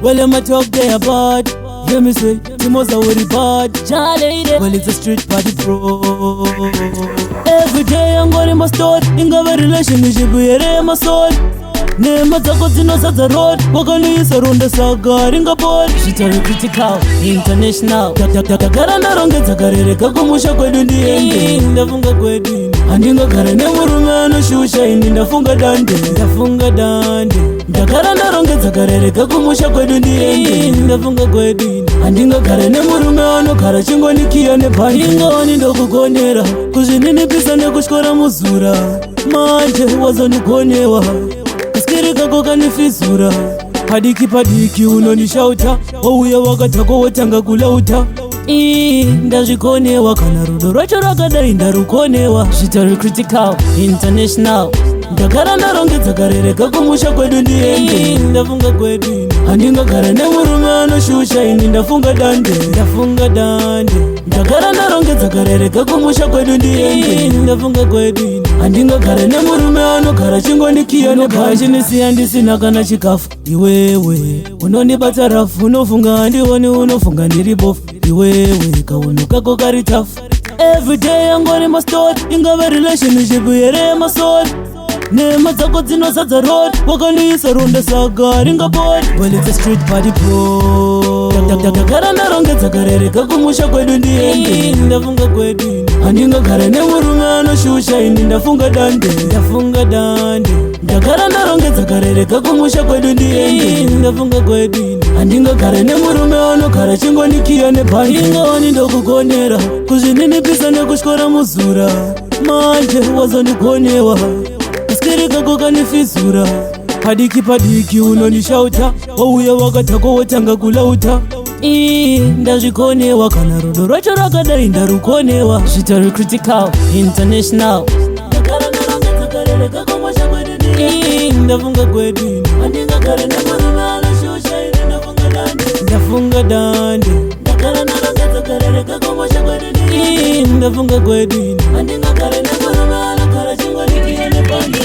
Well, I'm a talk there bad. Hear me say, Timo's already bad. Jah Laddie. Well, it's a street party pro. Every day I'm going in my store. Inga my relationship, yere my soul. Nema zako zinosadza road. Wakaniisa ronda saga ringa board. Zvitoro critical, international. Takagara ndarongedza karereka kumusha kwedu ndiende. Ndafunga kwedu handingagara nemurume anoshusha. Ini ndafunga dande. Ndafunga dande. Ndagara ndarongedza karereka kumusha kwedu ndiende. Ndafunga kwedu handingagara nemurume anogara chingonikiya nebhandi. Ingoni ndokugonera kuzvininipisa nekutyora muzura. Manje wazondigonewa kaskiri kako kanifizura. Padiki padiki unondishauta. Wauya wakatako wotanga kulauta. Ndazvikonewa kana rudo rwacho rakadai ndarukonewa. Zvitoro critical, international. Ndagara ndarongedza karereka kumusha kwedu ndiende. Ndafunga kwedu handingagara nemurume anoshusha. Ini ndafunga dande. Ndafunga dande. Ndagara ndarongedza karereka kumusha kwedu ndiende. Ndafunga kwedu handingagara nemurume anogara chingonikiya nebhandi. Chinisiya ndisina kana chikafu. Iwewe unondibata rafu. Unofunga handioni unofunga ndiri bofu. Iwewe kauno kako kari tafu. Every day I'm going in my store. Ingave relationship yere my soul. Nema zako dzinosadza road. Wakaniisa ronda saga ringa board. Well, it's a street party pro. Takagara ndarongedza karereka kumusha kwedu ndiende. Ndafunga kwedu handingagara nemurume anoshusha. Ini ndafunga dande. Ndafunga dande. Ndagara ndarongedza karereka kumusha kwedu ndiende. Ndafunga kwedu handingagara nemurume anogara chingonikiya nebhandi. Ingoni ndokugonera kuzvininipisa nekutyora muzura. Manje wazondigonewa kaskiri kako kanifizura. Padiki padiki unondishauta. Wauya wakatako wotanga kulauta. Ndazvikonewa kana rudo rwacho rakadai ndarukonewa. Zvitoro critical, international. Ndagara ndarongedza karereka kumusha kwedu ndiende. Ndafunga kwedu handingagara nemurume anoshusha. Ini ndafunga dande. Ndafunga dande. Ndagara ndarongedza karereka kumusha kwedu ndiende. Ndafunga kwedu handingagara nemurume anogara chingonikiya nebhandi.